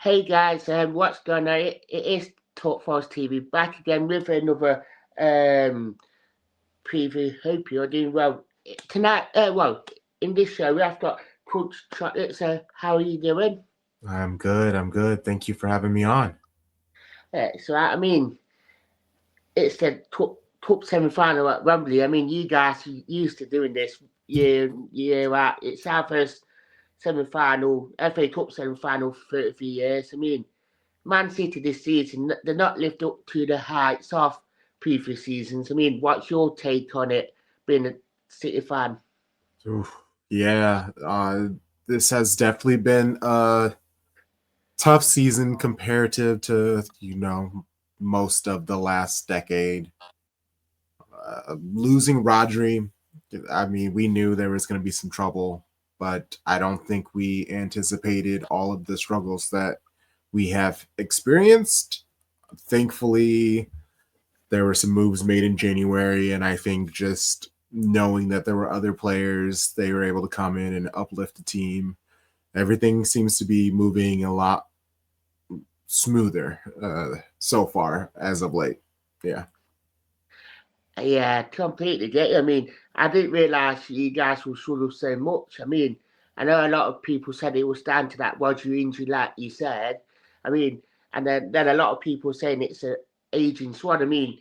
Hey guys, what's going on? It is Talk Forest TV back again with another preview. Hope you're doing well tonight. In this show we have got Crunch Chocolate. So how are you doing? I'm good. I'm good. Thank you for having me on. So it's the top semi-final at Wembley. I mean, you guys used to doing this year out. It's our first semi-final, FA Cup semi-final for 33 years. I mean, Man City this season, they're not lived up to the heights of previous seasons. I mean, what's your take on it, being a City fan? Oof. Yeah, this has definitely been a tough season comparative to, most of the last decade. Losing Rodri, I mean, we knew there was going to be some trouble, but I don't think we anticipated all of the struggles that we have experienced. Thankfully, there were some moves made in January, and I think just knowing that there were other players, they were able to come in and uplift the team. Everything seems to be moving a lot smoother so far as of late. Yeah. Yeah, completely get you. I mean, I didn't realise you guys will struggle so much. I mean, I know a lot of people said it was down to that Roger injury, like you said. I mean, and then a lot of people saying it's a aging squad. I mean,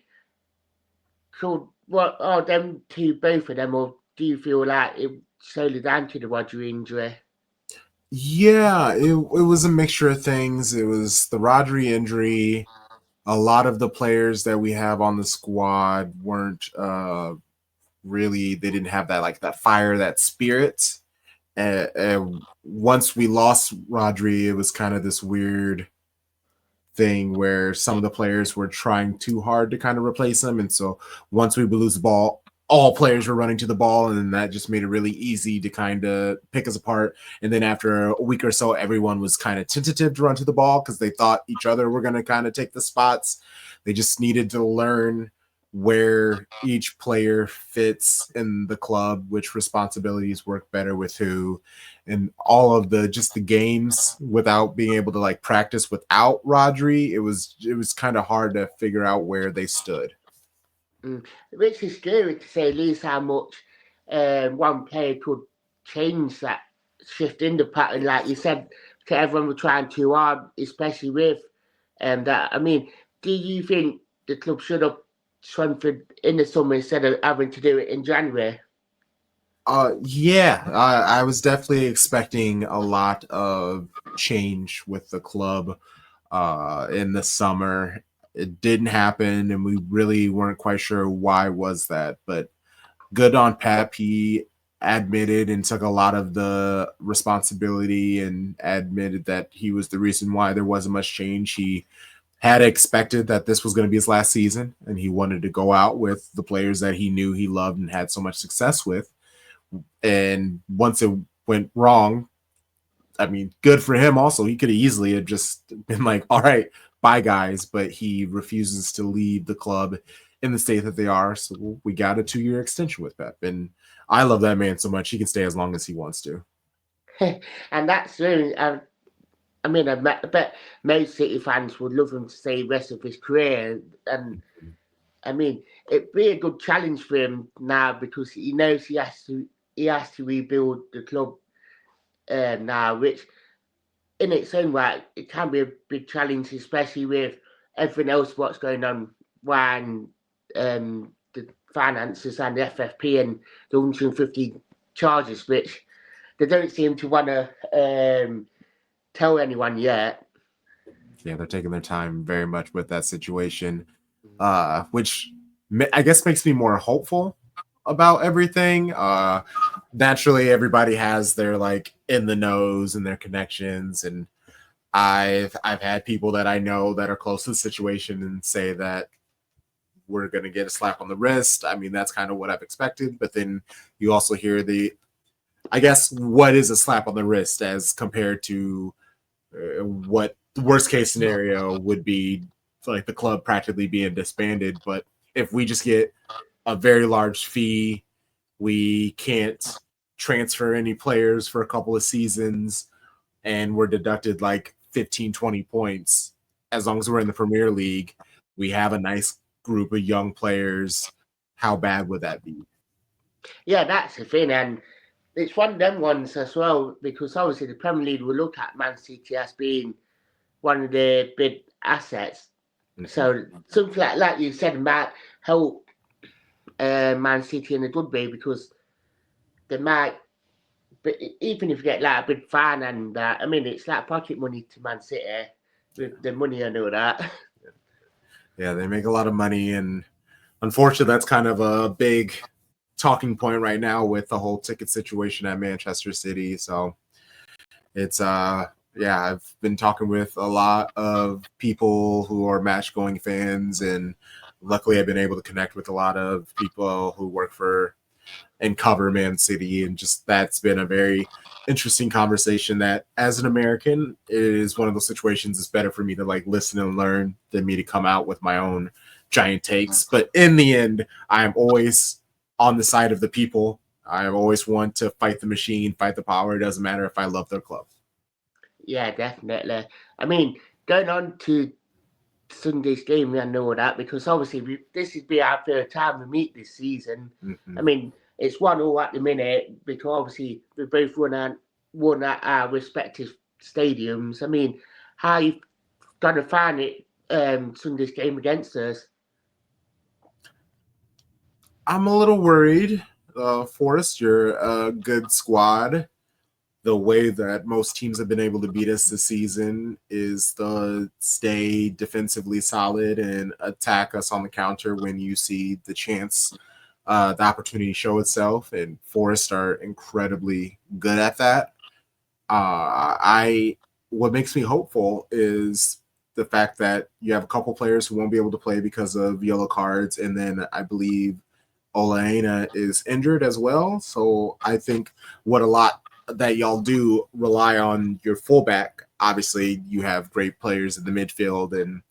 so what are them two, both of them, or do you feel like it solely down to the Roger injury? Yeah, it was a mixture of things. It was the Rodri injury. A lot of the players that we have on the squad weren't really, they didn't have that, like, that fire, that spirit. And once we lost Rodri, it was kind of this weird thing where some of the players were trying too hard to kind of replace him. And so once we would lose the ball, all players were running to the ball, and then that just made it really easy to kind of pick us apart. And then after a week or so, everyone was kind of tentative to run to the ball because they thought each other were going to kind of take the spots. They just needed to learn where each player fits in the club, which responsibilities work better with who, and all of the just the games without being able to like practice without Rodri. It was kind of hard to figure out where they stood. Which is scary to say least how much one player could change that shift in the pattern. Like you said, to everyone we're trying too hard, especially with that. I mean, do you think the club should have strengthened in the summer instead of having to do it in January? Yeah, I was definitely expecting a lot of change with the club in the summer. It didn't happen, and we really weren't quite sure why was that. But good on Pep. He admitted and took a lot of the responsibility and admitted that he was the reason why there wasn't much change. He had expected that this was going to be his last season, and he wanted to go out with the players that he knew he loved and had so much success with. And once it went wrong, I mean, good for him also. He could have easily have just been like, all right, bye, guys. But he refuses to leave the club in the state that they are. So we got a 2-year extension with Pep. And I love that man so much. He can stay as long as he wants to. And that's really, I mean, I bet most City fans would love him to stay the rest of his career. And I mean, it'd be a good challenge for him now because he knows he has to rebuild the club now, which in its own right it can be a big challenge, especially with everything else what's going on when the finances and the FFP and the 150 charges, which they don't seem to want to tell anyone yet. Yeah, they're taking their time very much with that situation, which I guess makes me more hopeful about everything. Naturally, everybody has their like in the nose and their connections, and I've had people that I know that are close to the situation and say that we're going to get a slap on the wrist. I mean, that's kind of what I've expected. But then you also hear I guess, what is a slap on the wrist as compared to what the worst case scenario would be, like the club practically being disbanded. But if we just get a very large fee, we can't transfer any players for a couple of seasons, and we're deducted like 15, 20 points. As long as we're in the Premier League, we have a nice group of young players. How bad would that be? Yeah, that's the thing, and it's one of them ones as well, because obviously the Premier League will look at Man City as being one of their big assets. So something like you said might help Man City in a good way, because they might, but even if you get like a big fan and that, I mean, it's like pocket money to Man City with the money and all that. Yeah, they make a lot of money, and unfortunately, that's kind of a big talking point right now with the whole ticket situation at Manchester City. So it's yeah, I've been talking with a lot of people who are match going fans, and luckily I've been able to connect with a lot of people who work for and cover Man City, and just that's been a very interesting conversation that as an American it is one of those situations. It's better for me to like listen and learn than me to come out with my own giant takes. But in the end, I'm always on the side of the people. I always want to fight the machine, fight the power. It doesn't matter if I love their club. Yeah, definitely. I mean, going on to Sunday's game, we know that, because obviously this is be our third time we meet this season. I mean, it's 1-1 at the minute, because obviously we both won at our respective stadiums. I mean, how you gonna find it Sunday's game against us? I'm a little worried. Forrest, you're a good squad. The way that most teams have been able to beat us this season is to stay defensively solid and attack us on the counter when you see the chance, the opportunity show itself. And Forest are incredibly good at that. I What makes me hopeful is the fact that you have a couple players who won't be able to play because of yellow cards, and then I believe Olaena is injured as well. So I think what a lot that y'all do rely on your fullback. Obviously, you have great players in the midfield and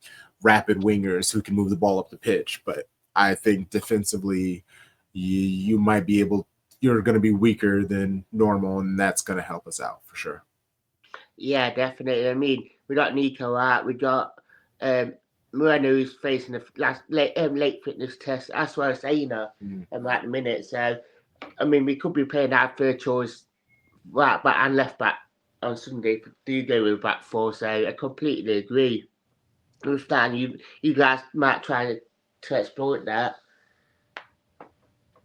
rapid wingers who can move the ball up the pitch. But I think defensively, you might be able. You're going to be weaker than normal, and that's going to help us out for sure. Yeah, definitely. I mean, we got Nico out, we got Moreno who's facing the late fitness test, as well as Aina at the minute. So, I mean, we could be playing our third choice right back and left back on Sunday. Do go with back four, so I completely agree with that. And you guys might try to exploit that.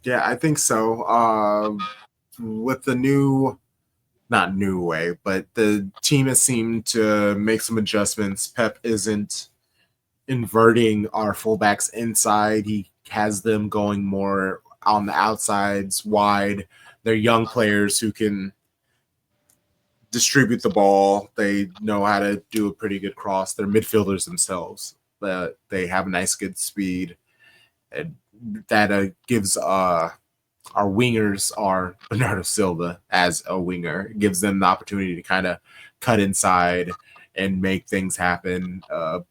Yeah, I think so. With the not new way, but the team has seemed to make some adjustments. Pep isn't inverting our fullbacks inside. He has them going more on the outsides, wide. They're young players who can distribute the ball. They know how to do a pretty good cross. They're midfielders themselves, but they have a nice, good speed. And that gives our wingers are Bernardo Silva as a winger. It gives them the opportunity to kind of cut inside and make things happen.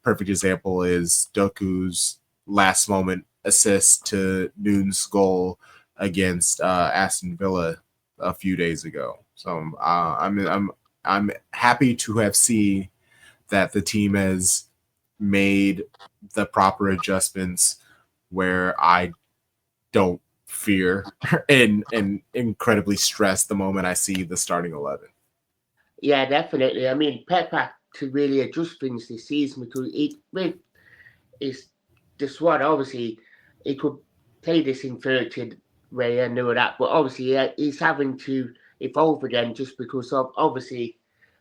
Perfect example is Doku's last moment assist to Noon's goal against Aston Villa a few days ago. So I'm happy to have seen that the team has made the proper adjustments where I don't fear and incredibly stressed the moment I see the starting 11. Yeah, definitely. I mean, Pep had to really adjust things this season, because with his the squad, obviously, he could play this inverted way and all that, but obviously he's having to evolve again, just because of obviously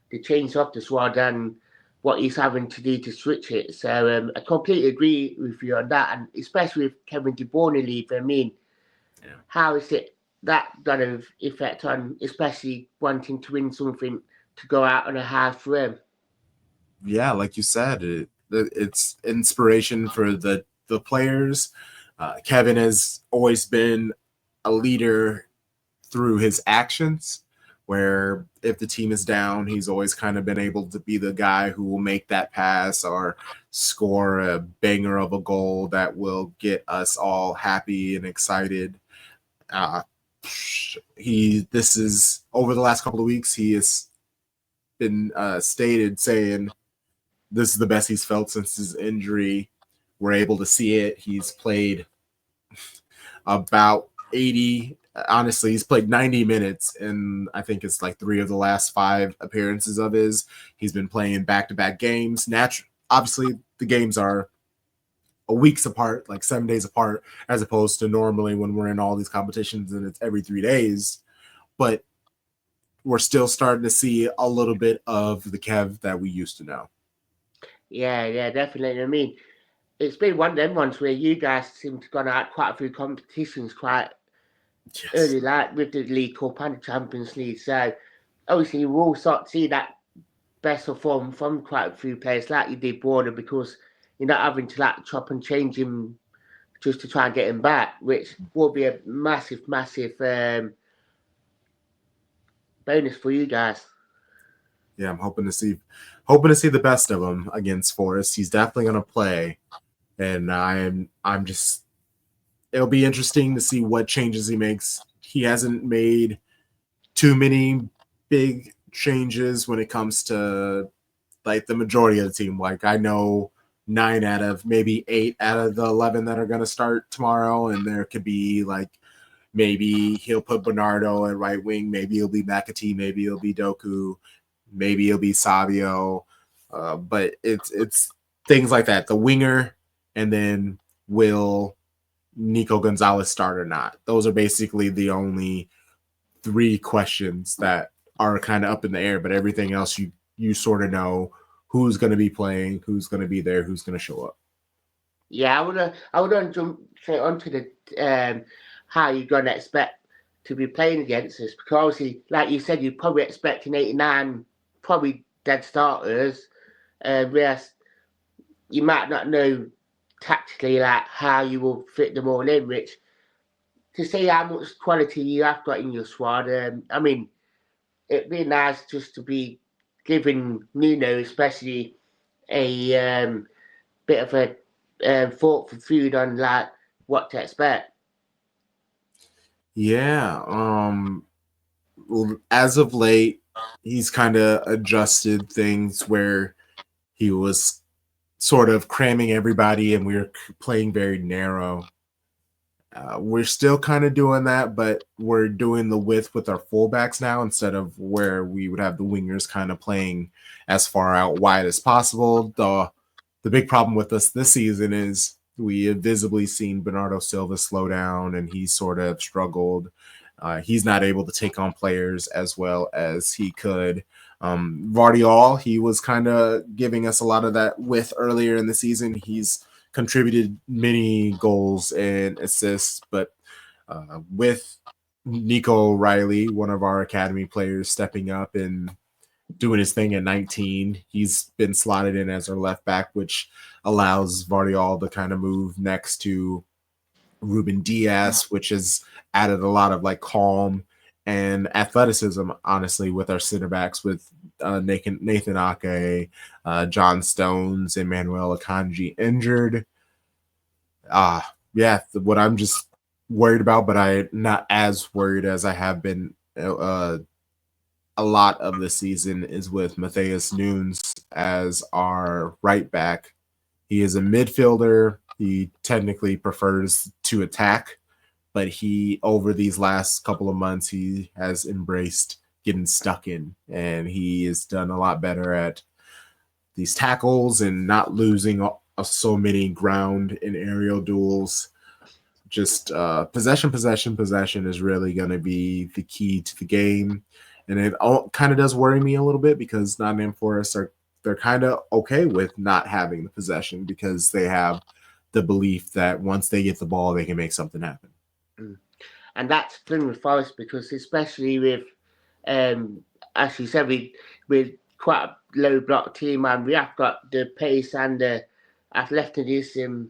the change of the squad and what he's having to do to switch it. So I completely agree with you on that, and especially with Kevin De Bruyne leaving. I mean, how is it that going to effect on, especially wanting to win something, to go out on a high for him? Yeah, like you said, it's inspiration for the players. Kevin has always been a leader through his actions, where if the team is down, he's always kind of been able to be the guy who will make that pass or score a banger of a goal that will get us all happy and excited. Uh, this is over the last couple of weeks, he has been stated saying this is the best he's felt since his injury. We're able to see it. He's played about 80. Honestly, he's played 90 minutes, and I think it's like 3 of the last 5 appearances of his. He's been playing back-to-back games. Obviously, the games are a week's apart, like 7 days apart, as opposed to normally when we're in all these competitions and it's every 3 days. But we're still starting to see a little bit of the Kev that we used to know. Yeah, definitely. I mean, it's been one of them ones where you guys seem to have gone out quite a few competitions quite early, like with the League Cup and the Champions League. So obviously, you will start to see that best of form from quite a few players, like you did Border, because you're not having to like chop and change him just to try and get him back, which will be a massive bonus for you guys. Yeah, I'm hoping to see the best of him against Forest. He's definitely going to play, and I'm just. It'll be interesting to see what changes he makes. He hasn't made too many big changes when it comes to like the majority of the team. Like I know 9 out of maybe 8 out of the 11 that are going to start tomorrow, and there could be like maybe he'll put Bernardo at right wing, maybe it'll be McAtee, maybe it'll be Doku, maybe it'll be Savio, but it's things like that. The winger, and then will Nico Gonzalez start or not? Those are basically the only 3 questions that are kind of up in the air, but everything else you sort of know who's going to be playing, who's going to be there, who's going to show up. Yeah, I would jump straight onto the how you're going to expect to be playing against us, because obviously, like you said, you're probably expecting 89 probably dead starters, whereas you might not know tactically like how you will fit them all in, which to see how much quality you have got in your squad, I mean, it'd be nice just to be giving Nuno especially a bit of a thought for food on like what to expect. Yeah, as of late, he's kind of adjusted things where he was sort of cramming everybody and we were playing very narrow. We're still kind of doing that, but we're doing the width with our fullbacks now instead of where we would have the wingers kind of playing as far out wide as possible. The big problem with us this season is we have visibly seen Bernardo Silva slow down and he sort of struggled. He's not able to take on players as well as he could. Guardiola, he was kind of giving us a lot of that width earlier in the season. He's contributed many goals and assists, but with Nico Riley, one of our academy players, stepping up and doing his thing at 19, he's been slotted in as our left back, which allows Guardiola to kind of move next to Ruben Diaz, which has added a lot of like calm and athleticism, honestly, with our center backs with Nathan Ake, John Stones, and Manuel Akanji injured. Yeah, what I'm just worried about, but I'm not as worried as I have been a lot of the season, is with Matthias Nunes as our right back. He is a midfielder. He technically prefers to attack, but he, over these last couple of months, he has embraced getting stuck in, and he has done a lot better at these tackles and not losing so many ground and aerial duels. Just possession is really going to be the key to the game. And it all kind of does worry me a little bit because Nottingham Forest they're kind of okay with not having the possession because they have the belief that once they get the ball, they can make something happen. And that's the thing with Forest, because especially with, as you said, with quite a low block team, and we have got the pace and the athleticism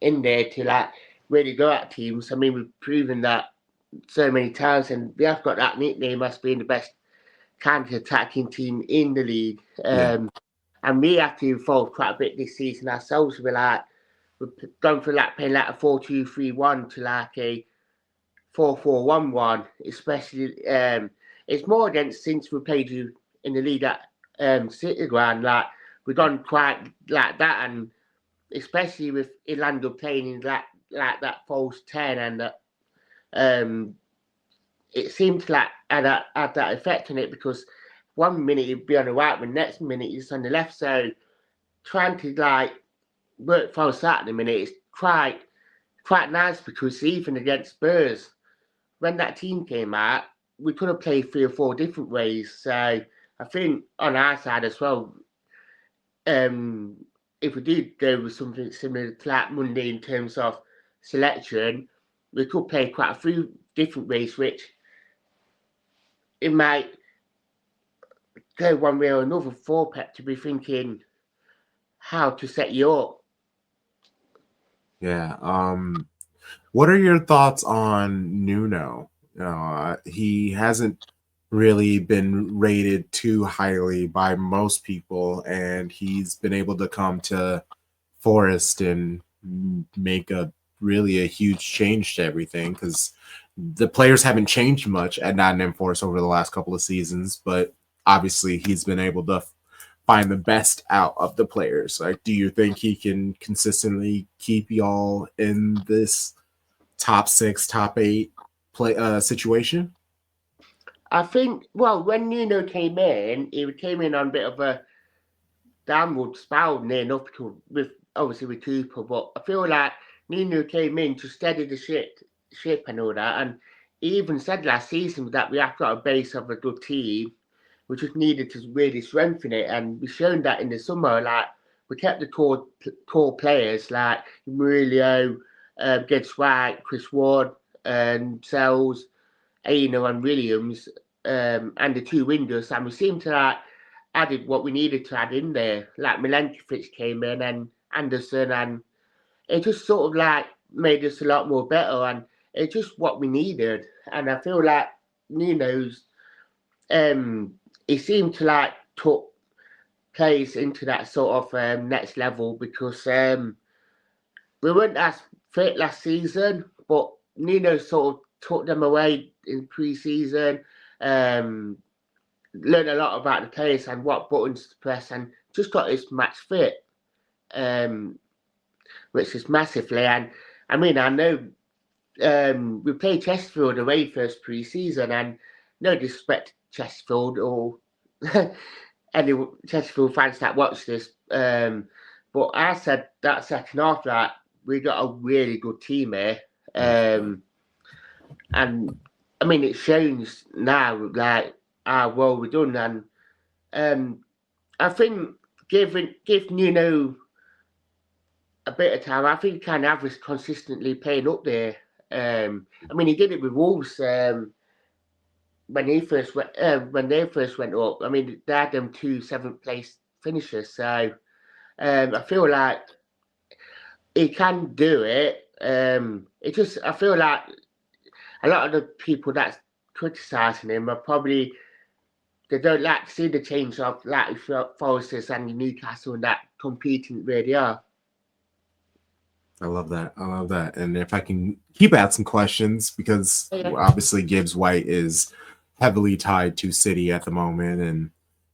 in there to like really go at teams. I mean, we've proven that so many times, and we have got that nickname as being the best counter-attacking team in the league. And we have to evolve quite a bit this season ourselves. We've gone from like playing like a 4-2-3-1 to like a 4-4-1-1, especially it's more against since we played you in the league at City Ground. Like we've gone quite like that, and especially with Orlando playing in that false 10, and it seemed to had that effect on it, because 1 minute he'd be on the right, the next minute he's on the left. So trying to work false that at the minute is quite nice, because even against Spurs, when that team came out, we could have played 3 or 4 different ways. So I think on our side as well, if we did go with something similar to that Monday in terms of selection, we could play quite a few different ways, which it might go one way or another for Pep to be thinking how to set you up. Yeah. What are your thoughts on Nuno? He hasn't really been rated too highly by most people, and he's been able to come to Forest and make a huge change to everything, because the players haven't changed much at Nottingham Forest over the last couple of seasons, but obviously he's been able to find the best out of the players. Like, do you think he can consistently keep y'all in this top 6, top 8 play situation? I think, well, when Nuno came in, he came in on a bit of a downward spiral near enough, with obviously with Cooper, but I feel like Nuno came in to steady the ship and all that, and he even said last season that we have got a base of a good team, we just needed to really strengthen it, and we shown that in the summer. Like, we kept the core players like Murillo, Gibbs White, Chris Ward, and Sells, Aina and Williams, and the 2 windows, and we seemed to added what we needed to add in there. Like Milenkovic came in, and Anderson, and it just sort of made us a lot more better, and it's just what we needed. And I feel like Nuno's he seemed to took players into that sort of next level, because we weren't as fit last season, but Nuno sort of took them away in pre-season, learned a lot about the players and what buttons to press, and just got us match fit, which is massively. And I mean, I know we played Chesterfield away first pre-season, and no disrespect to Chesterfield or any Chesterfield fans that watch this, but I said that second half that we got a really good team here, and I mean it shows now how well we're done, and I think give Nuno a bit of time, I think he can average consistently playing up there. I mean, he did it with Wolves when they first went up. I mean, they had them 2 7th place finishers, so I feel like he can do it. It just, I feel like a lot of the people that's criticising him are probably, they don't like to see the change of Foresters and Newcastle and that competing where they are. I love that. And if I can keep asking questions, because obviously Gibbs White is heavily tied to City at the moment,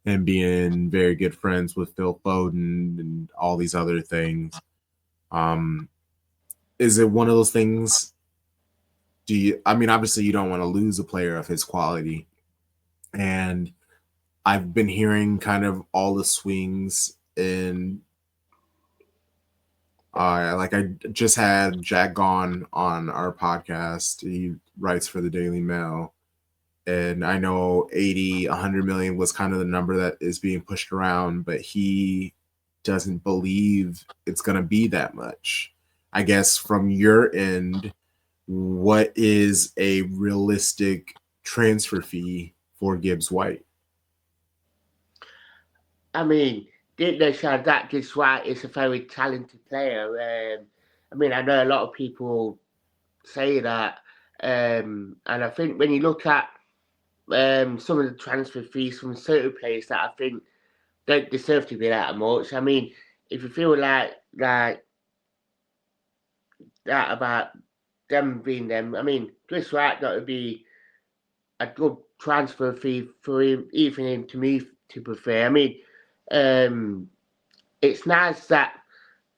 and being very good friends with Phil Foden and all these other things. Is it one of those things? I mean, obviously you don't want to lose a player of his quality, and I've been hearing kind of all the swings in. I just had Jack Gone on our podcast. He writes for the Daily Mail, and I know 80, 100 million was kind of the number that is being pushed around, but he doesn't believe it's going to be that much. I guess from your end, what is a realistic transfer fee for Gibbs White? I mean, didn't know that Gibbs White is a very talented player. I mean, I know a lot of people say that, and I think when you look at some of the transfer fees from certain players that I think don't deserve to be that much. I mean, if you feel like that about them being them, I mean, Chris Wright got to be a good transfer fee for him, even him to me, to be fair. I mean, it's nice that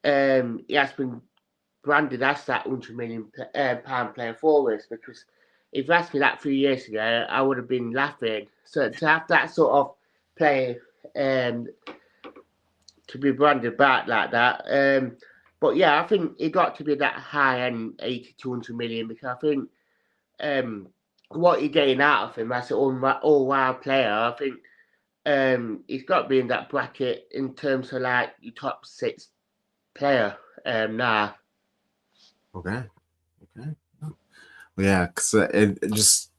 he has been branded as that £100 million player forwards, because if you asked me that 3 years ago, I would have been laughing. So to have that sort of player to be branded back like that. But yeah, I think it got to be that high end 80 to 100 million, because I think what you're getting out of him as an all round player, I think he's got to be in that bracket in terms of like your top six player now. Okay. Okay. Yeah, because it just,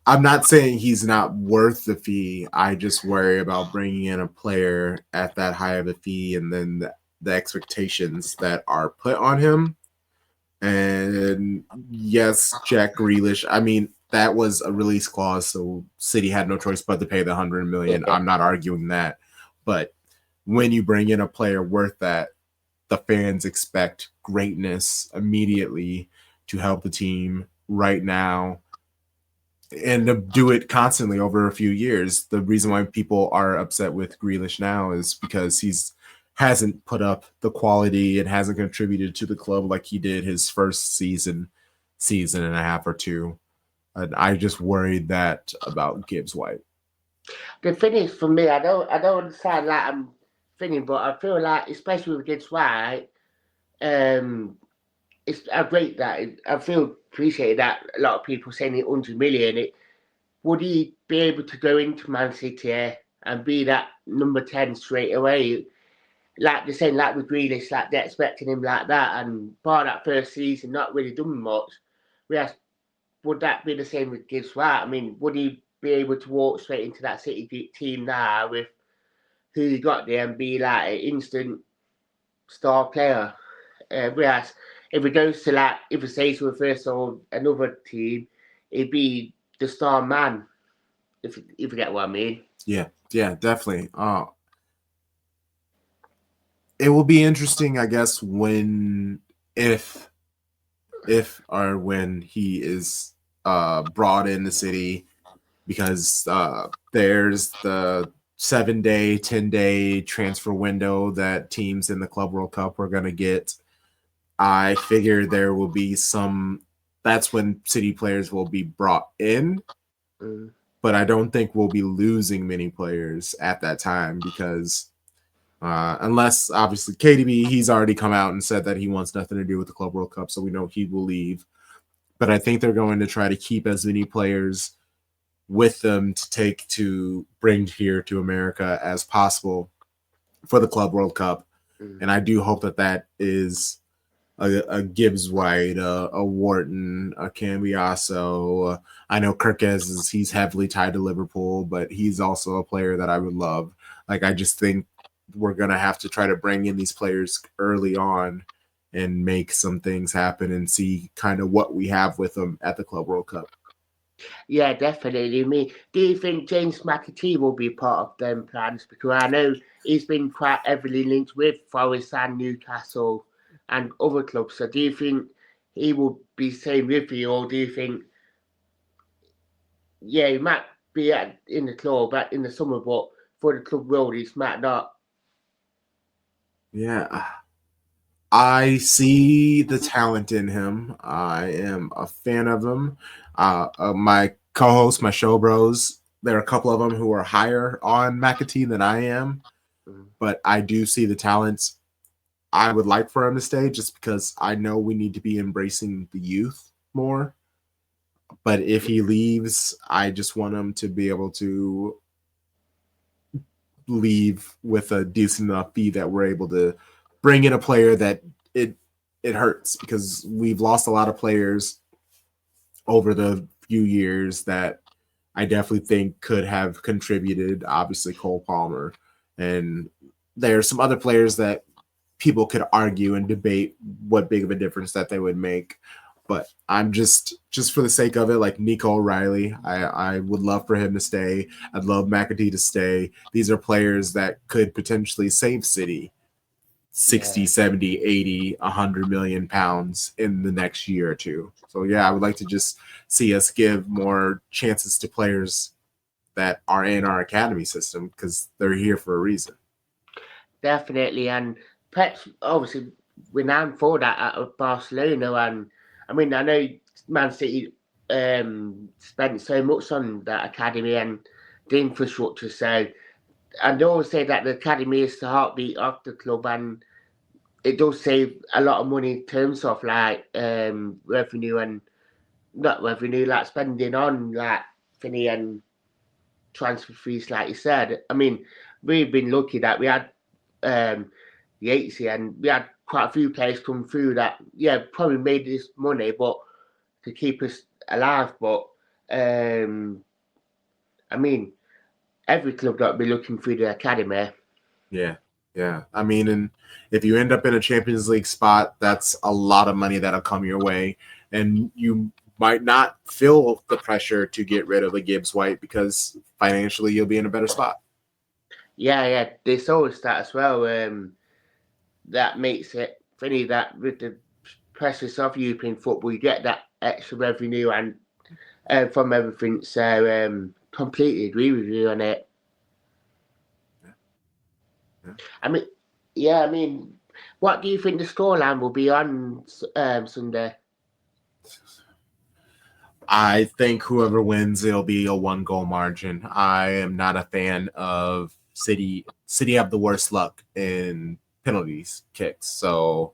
I'm not saying he's not worth the fee. I just worry about bringing in a player at that high of a fee and then the expectations that are put on him. And yes, Jack Grealish. I mean, that was a release clause, so City had no choice but to pay the 100 million. Yeah, I'm not arguing that, but when you bring in a player worth that, the fans expect greatness immediately to help the team right now and to do it constantly over a few years. The reason why people are upset with Grealish now is because he's hasn't put up the quality and hasn't contributed to the club like he did his first season and a half or two. And I just worried that about Gibbs White. the thing is for me, I don't understand like I'm thinking, but I feel like especially with Gibbs White, um, it's I rate that. I feel appreciated that a lot of people saying it 100 million. Would he be able to go into Man City and be that number 10 straight away? Like they're saying, like with Grealish, like they're expecting him like that, and bar that first season, not really done much. Whereas, would that be the same with Gibbs White? I mean, would he be able to walk straight into that City team now with who he got there and be like an instant star player? Whereas, if he goes to like, if he stays with first or another team, he'd be the star man, if you get what I mean. Yeah, definitely. It will be interesting, I guess, when if or when he is brought in the city, because there's the 7-day, 10-day transfer window that teams in the Club World Cup are going to get. I figure there will be some. That's when City players will be brought in, Mm. but I don't think we'll be losing many players at that time because unless obviously KDB, he's already come out and said that he wants nothing to do with the Club World Cup, so we know he will leave. But I think they're going to try to keep as many players with them to bring here to America as possible for the Club World Cup. Mm. And I do hope that that is a Gibbs White, a Wharton, a Cambiasso. I know Kirkes he's heavily tied to Liverpool, but he's also a player that I would love. Like, I just think we're gonna have to try to bring in these players early on and make some things happen and see kind of what we have with them at the Club World Cup. Yeah, definitely. Me. Do you think James McAtee will be part of them plans? Because I know he's been quite heavily linked with Forest and Newcastle and other clubs. So do you think he will be staying with you, or do you think, yeah, he might be in the club in the summer, but for the club world, he might not? Yeah, I see the talent in him. I am a fan of him. My co-host, my show bros, there are a couple of them who are higher on McAtee than I am, Mm. but I do see the talents. I would like for him to stay just because I know we need to be embracing the youth more. But if he leaves, I just want him to be able to leave with a decent enough fee that we're able to bring in a player that it it hurts because we've lost a lot of players over the few years that I definitely think could have contributed. Obviously, Cole Palmer, and there are some other players that people could argue and debate what big of a difference that they would make. But I'm just for the sake of it, like Nico O'Reilly, I would love for him to stay. I'd love McAtee to stay. These are players that could potentially save City 60, Yeah. 70, 80, 100 million pounds in the next year or two. So yeah, I would like to just see us give more chances to players that are in our academy system because they're here for a reason. definitely. And Pep's obviously renowned for that at Barcelona. And I mean, I know Man City spent so much on that academy and the infrastructure. So, and they always say that the academy is the heartbeat of the club, and it does save a lot of money in terms of like revenue and not revenue, like spending on like Finney and transfer fees, like you said. I mean, we've been lucky that we had Yatesy and we had quite a few players come through that, yeah, probably made this money, but to keep us alive. But I mean, every club got to be looking through the academy. Yeah. Yeah. I mean, and if you end up in a Champions League spot, that's a lot of money that'll come your way. And you might not feel the pressure to get rid of a Gibbs White because financially you'll be in a better spot. Yeah, there's always that as well. That makes it funny that with the pressures of European football, you get that extra revenue and from everything. So completely agree with you on it. Yeah. I mean, yeah, I mean, what do you think the scoreline will be on Sunday? I think whoever wins, it'll be a 1-goal margin. I am not a fan of City. City have the worst luck in penalties kicks. So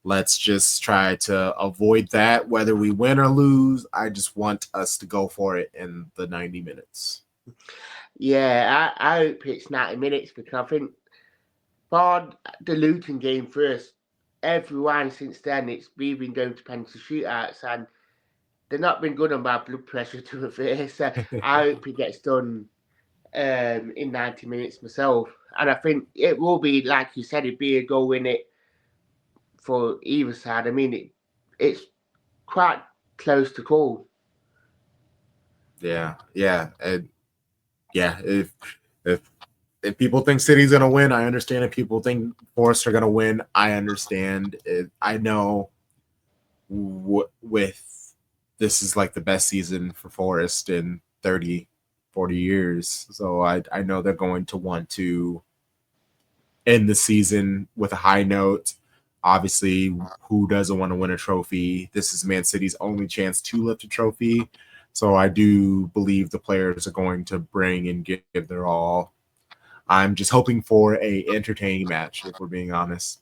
let's just try to avoid that. Whether we win or lose, I just want us to go for it in the 90 minutes. Yeah, I hope it's 90 minutes because I think for the Luton game first, everyone since then it's we've been going to penalty shootouts and they've not been good on my blood pressure to be fair. So I hope it gets done in 90 minutes myself. And I think it will be, like you said, it'd be a goal in it for either side. I mean, it's quite close to call. Yeah. And yeah, if people think City's gonna win, I understand. If people think Forest are gonna win, I understand. I know with this is like the best season for Forest in 30, 40 years. So I know they're going to want to end the season with a high note. Obviously, who doesn't want to win a trophy? This is Man City's only chance to lift a trophy. So I do believe the players are going to bring and give their all. I'm just hoping for a entertaining match, if we're being honest.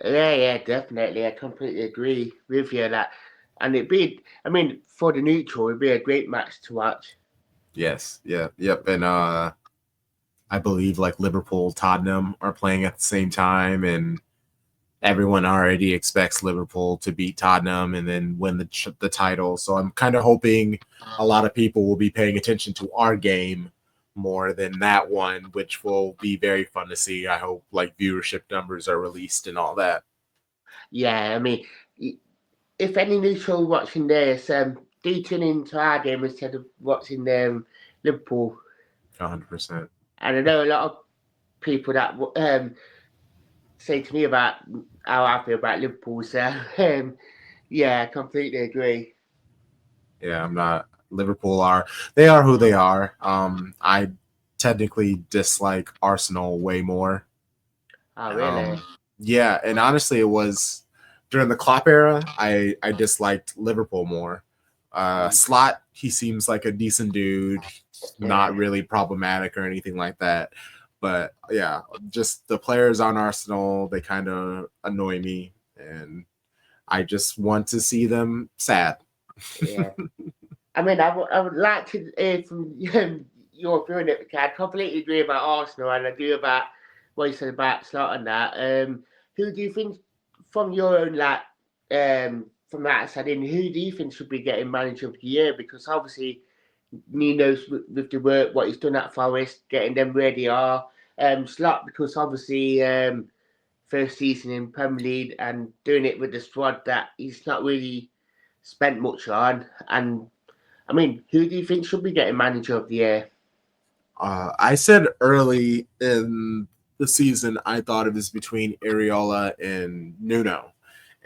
Yeah, definitely. I completely agree with you that. And it'd be, I mean, for the neutral, it'd be a great match to watch. Yes, yep. And I believe like Liverpool, Tottenham are playing at the same time, and everyone already expects Liverpool to beat Tottenham and then win the title. So I'm kind of hoping a lot of people will be paying attention to our game more than that one, which will be very fun to see. I hope like viewership numbers are released and all that. Yeah, I mean, if any neutral watching this, do tune into our game instead of watching Liverpool. 100%. And I know a lot of people that say to me about how I feel about Liverpool. So, yeah, I completely agree. Yeah, I'm not. Liverpool they are who they are. I technically dislike Arsenal way more. Oh, really? Yeah, and honestly, it was during the Klopp era. I disliked Liverpool more. Slot, he seems like a decent dude, not Yeah. really problematic or anything like that. But yeah, just the players on Arsenal, they kind of annoy me, and I just want to see them sad. Yeah. I mean, I would like to hear from your view on it because I completely agree about Arsenal and I do about what you said about Slot and that. Who do you think, from your own, like, from that side in, who do you think should be getting manager of the year? Because obviously, Nino's with the work, what he's done at Forest, getting them where they are. Slot, because obviously, first season in Premier League and doing it with the squad that he's not really spent much on. And I mean, who do you think should be getting manager of the year? I said early in the season, I thought it was between Areola and Nuno.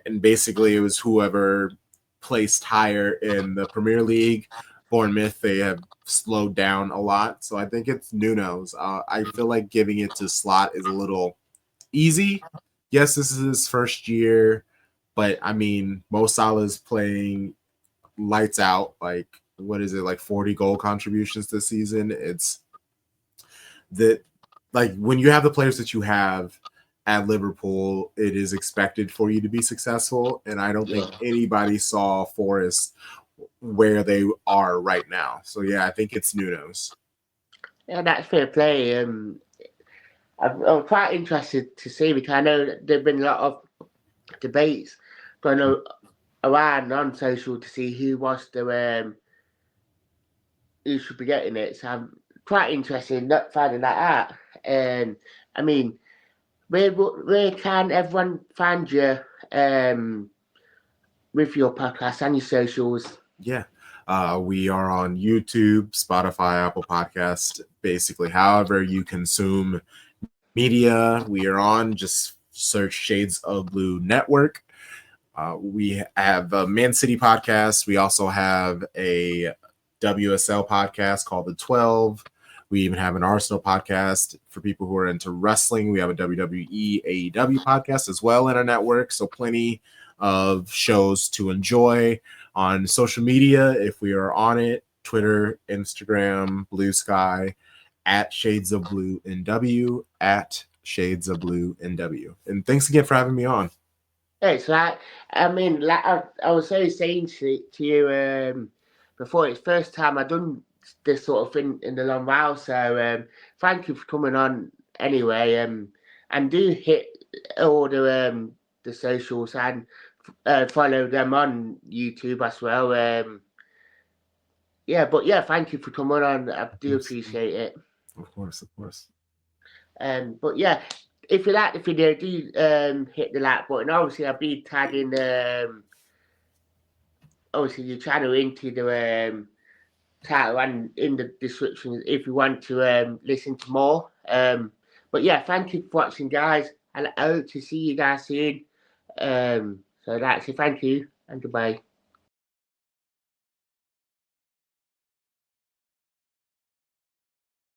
And basically, it was whoever placed higher in the Premier League. Bournemouth, they have slowed down a lot. So I think it's Nuno's. I feel like giving it to Slot is a little easy. Yes, this is his first year, but I mean, Mo Salah is playing lights out. Like, what is it, like 40 goal contributions this season? It's that, like, when you have the players that you have at Liverpool, it is expected for you to be successful. And I don't think anybody saw Forest where they are right now. So yeah, I think it's Nuno's. Yeah, that's fair play. I'm quite interested to see, because I know that there've been a lot of debates going around on social to see who should be getting it. So I'm quite interested in finding that out. And I mean, where can everyone find you with your podcast and your socials? Yeah. We are on YouTube, Spotify, Apple Podcast, basically however you consume media. We are on. Just search Shades of Blue Network. We have a Man City podcast. We also have a WSL podcast called The 12. We even have an Arsenal podcast for people who are into wrestling. We have a WWE AEW podcast as well in our network. So plenty of shows to enjoy on social media. If we are on it, Twitter, Instagram, Blue Sky, at Shades of Blue NW, at Shades of Blue NW. And thanks again for having me on. It's like, I mean, like I was saying to you before, it's first time I've done this sort of thing in a long while. So thank you for coming on anyway. And do hit all the socials and follow them on YouTube as well. But thank you for coming on. I do appreciate it. Of course. But yeah, if you like the video, do hit the like button. Obviously, I'll be tagging obviously your channel into the title and in the description if you want to listen to more. But yeah, thank you for watching, guys. I hope to see you guys soon. So that's it. Thank you and goodbye.